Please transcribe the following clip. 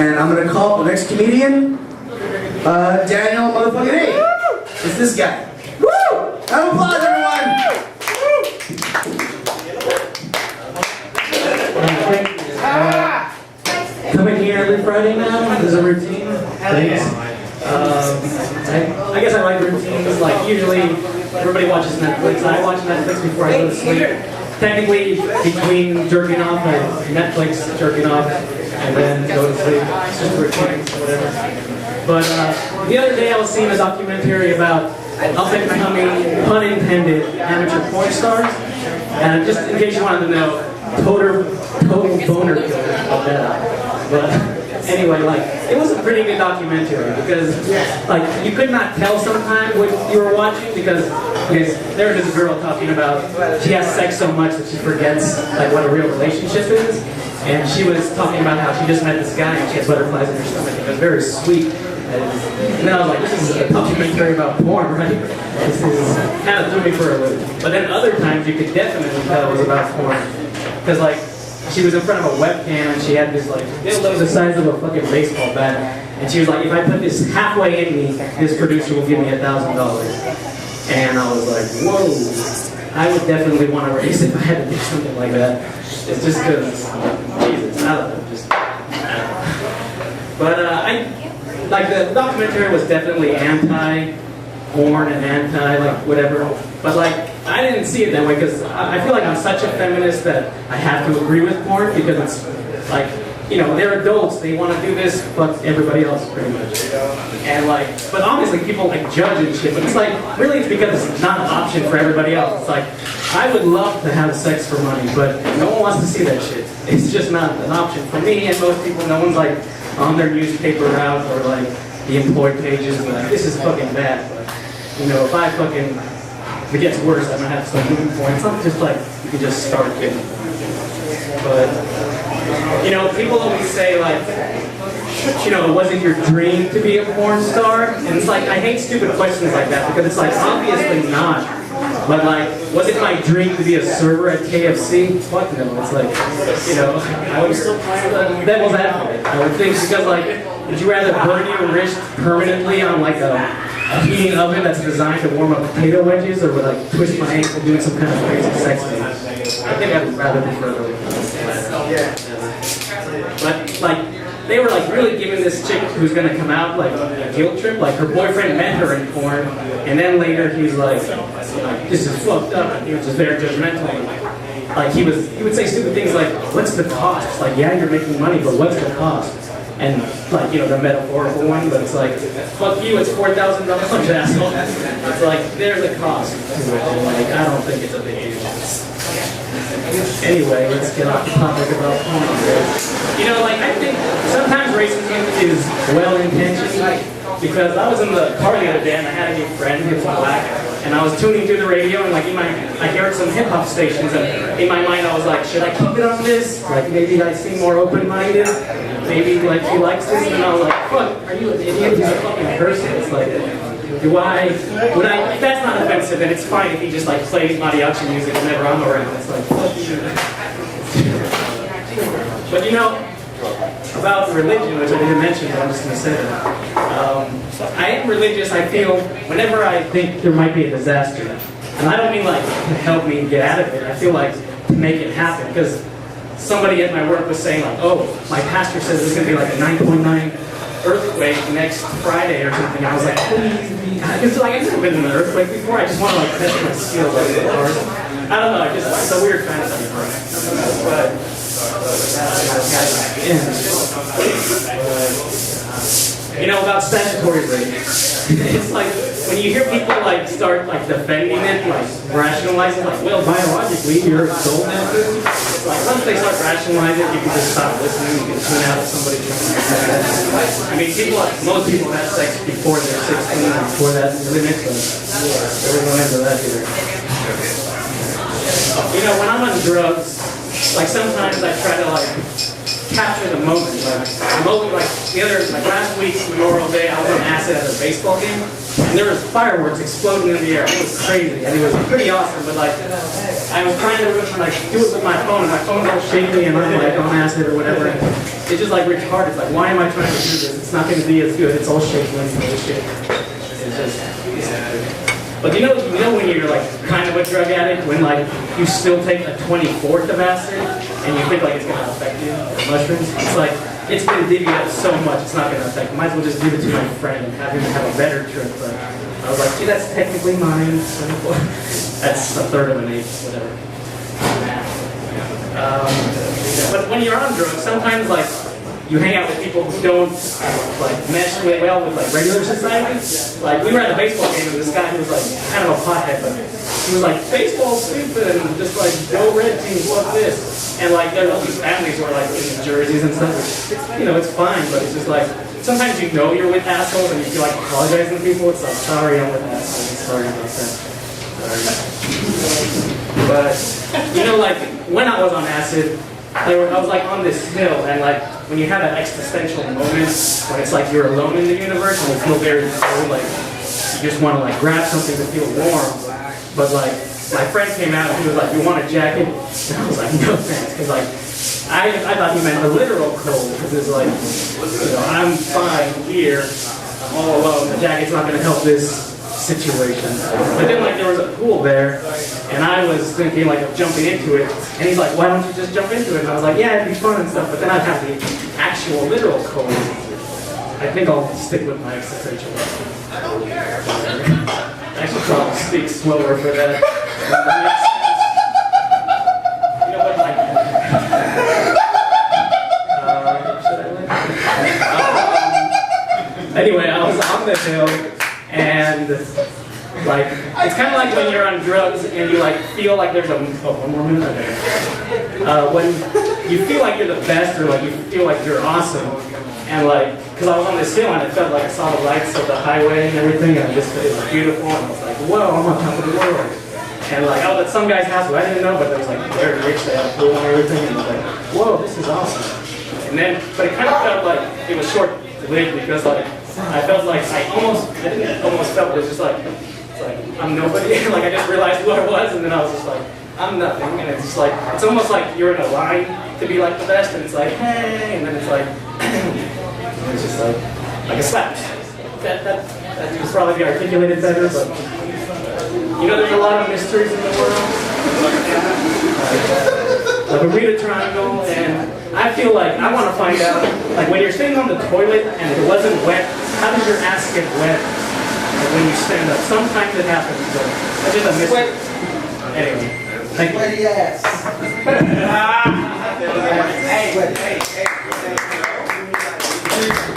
And I'm gonna call the next comedian, Daniel motherfucking A. It's this guy. Woo! Have applause, everyone! Coming here every Friday now is a routine. Thanks. I guess I like routines. Like usually, everybody watches Netflix. I watch Netflix before I go to sleep. Technically, between jerking off and Netflix jerking off, and then go to sleep. It's just routines, whatever. But the other day I was seeing a documentary about up and coming, pun intended, amateur porn stars. And just in case you wanted to know, total boner killer of that. But anyway, like, it was a pretty good documentary because, like, you could not tell sometimes what you were watching because there was this girl talking about she has sex so much that she forgets, like, what a real relationship is. And she was talking about how she just met this guy and she had butterflies in her stomach. It was very sweet. And then I was like, this is a documentary about porn, right? This is kind of threw me for a loop. But then other times you could definitely tell it was about porn. Because, like, she was in front of a webcam and she had this, like, dildo the size of a fucking baseball bat. And she was like, if I put this halfway in me, this producer will give me $1,000. And I was like, whoa. I would definitely want to raise if I had to do something like that. It's just because, Jesus, I don't know, just, But like, the documentary was definitely anti-porn and anti, like, whatever. But, like, I didn't see it that way because I feel like I'm such a feminist that I have to agree with porn because it's, like, you know, they're adults, they want to do this, but everybody else, pretty much. And, like, but honestly, people, like, judge and shit, but it's like, really it's because it's not an option for everybody else. It's like, I would love to have sex for money, but no one wants to see that shit. It's just not an option for me and most people. No one's, like, on their newspaper route or, like, the employed pages and like, this is fucking bad. But, you know, if it gets worse, I'm gonna have to start moving for it. It's not just like, you can just start getting. But, you know, people always say, like, you know, was it your dream to be a porn star? And it's like, I hate stupid questions like that because it's like, obviously not. But, like, was it my dream to be a server at KFC? Fuck no. It's like, you know, I would still devil's advocate. I would think because, like, would you rather burn your wrist permanently on, like, a heating oven that's designed to warm up potato wedges, or would, like, twist my ankle doing some kind of crazy sex thing? I think I would rather prefer those. But, like, they were, like, really giving this chick who's gonna come out, like, a guilt trip. Like, her boyfriend met her in porn, and then later he's like, this is fucked up, and he was just very judgmental. Like, he would say stupid things like, what's the cost? Like, yeah, you're making money, but what's the cost? And, like, you know, the metaphorical one, but it's like, fuck you, it's $4,000, asshole. It's like, there's a cost to it, and, like, I don't think it's a big deal. Anyway, let's get off the topic about porn. You know, like, I think sometimes racism is well-intentioned, because I was in the car the other day and I had a new friend who was black, and I was tuning through the radio and, like, I heard some hip-hop stations, and in my mind I was like, should I keep it on this? Like, maybe I seem more open-minded? Maybe, like, he likes this? And I was like, fuck, are you an idiot? He's a fucking person. It's like, if that's not offensive, then it's fine if he just, like, plays mariachi music whenever I'm around. It's like, fuck you. But, you know, about religion, which I didn't mention, but I'm just going to say that. I am religious, I feel, whenever I think there might be a disaster. And I don't mean, like, to help me get out of it. I feel like to make it happen. Because somebody at my work was saying, like, oh, my pastor says there's going to be, like, a 9.9 earthquake next Friday or something. I was like, please, I've never been in an earthquake before. I just want to, like, test my skills. I don't know, it's a weird fantasy. But, you know, about statutory rape. It's like, when you hear people, like, start, like, defending it, like, rationalizing, like, well, biologically, you're a soul now. It's like, once they start rationalizing it, you can just stop listening, you can tune out if somebody trying to say that. I mean, most people have sex before they're 16, before that limit, but we're going into that here. You know, when I'm on drugs, like, sometimes I try to, like, capture the moment. Like, the moment, like last week, Memorial Day, I was on acid at a baseball game, and there was fireworks exploding in the air. It was crazy, and it was pretty awesome. But like, I was trying to like do it with my phone, and my phone's all shaky, and I'm like on acid or whatever. And it's just like retarded. It's like, why am I trying to do this? It's not going to be as good. It's all shaky and shit. It's just. But you know when you're like kind of a drug addict, when like you still take a 24th of acid and you think like it's gonna affect you, or mushrooms, it's like it's been divvied up so much it's not gonna affect. Might as well just give it to my friend and have him have a better trip. But I was like, gee, that's technically mine. That's a third of an eighth, whatever. But when you're on drugs, sometimes like you hang out with people who don't like mesh really well with like regular society. Like we were at a baseball game with this guy who was like kind of a pothead, but he was like, baseball's stupid and just like go red teams, love this. And like there were all these families who are like in jerseys and stuff, which it's fine, but it's just like sometimes you know you're with assholes and you feel like apologizing to people. It's like, sorry, I'm with assholes. Sorry about that. Sorry. But like when I was on acid, I was like on this hill, and like when you have that existential moment when it's like you're alone in the universe and you feel very cold, like you just want to like grab something to feel warm. But like my friend came out and he was like, "You want a jacket?" And I was like, "No thanks," because like I thought he meant the literal cold, because it's like I'm fine here, I'm all alone. The jacket's not going to help this situation. But then like there was a pool there, and I was thinking like of jumping into it, and he's like, why don't you just jump into it? And I was like, yeah, it'd be fun and stuff, but then I'd have the actual literal cold. I think I'll stick with my existential. I don't care. I should probably speak slower for that. You know what, like should I anyway, I was on the hill, and like it's kind of like when you're on drugs and you like feel like there's one more minute. Okay. When you feel like you're the best, or like you feel like you're awesome, and like because I was on this hill and it felt like I saw the lights of the highway and everything, and it was beautiful, and I was like, whoa, I'm on top of the world. And like I was at some guy's house who I didn't know, but it was like very rich, they had a pool and everything, and it was like, whoa, this is awesome. And then, but it kind of felt like it was short-lived, because like I felt like I didn't almost felt it was just like I'm nobody. Like I just realized who I was, and then I was just like, I'm nothing. And it's just like it's almost like you're in a line to be like the best, and it's like, hey, and then it's like and it's just like a slap. That could probably be articulated better, but there's a lot of mysteries in the world. The Bermuda Triangle, and I feel like I want to find out, like when you're sitting on the toilet and it wasn't wet, how does your ass get wet? Like when you stand up, sometimes it happens, but that's just a mystery. Anyway, thank you. Sweaty ass. Hey.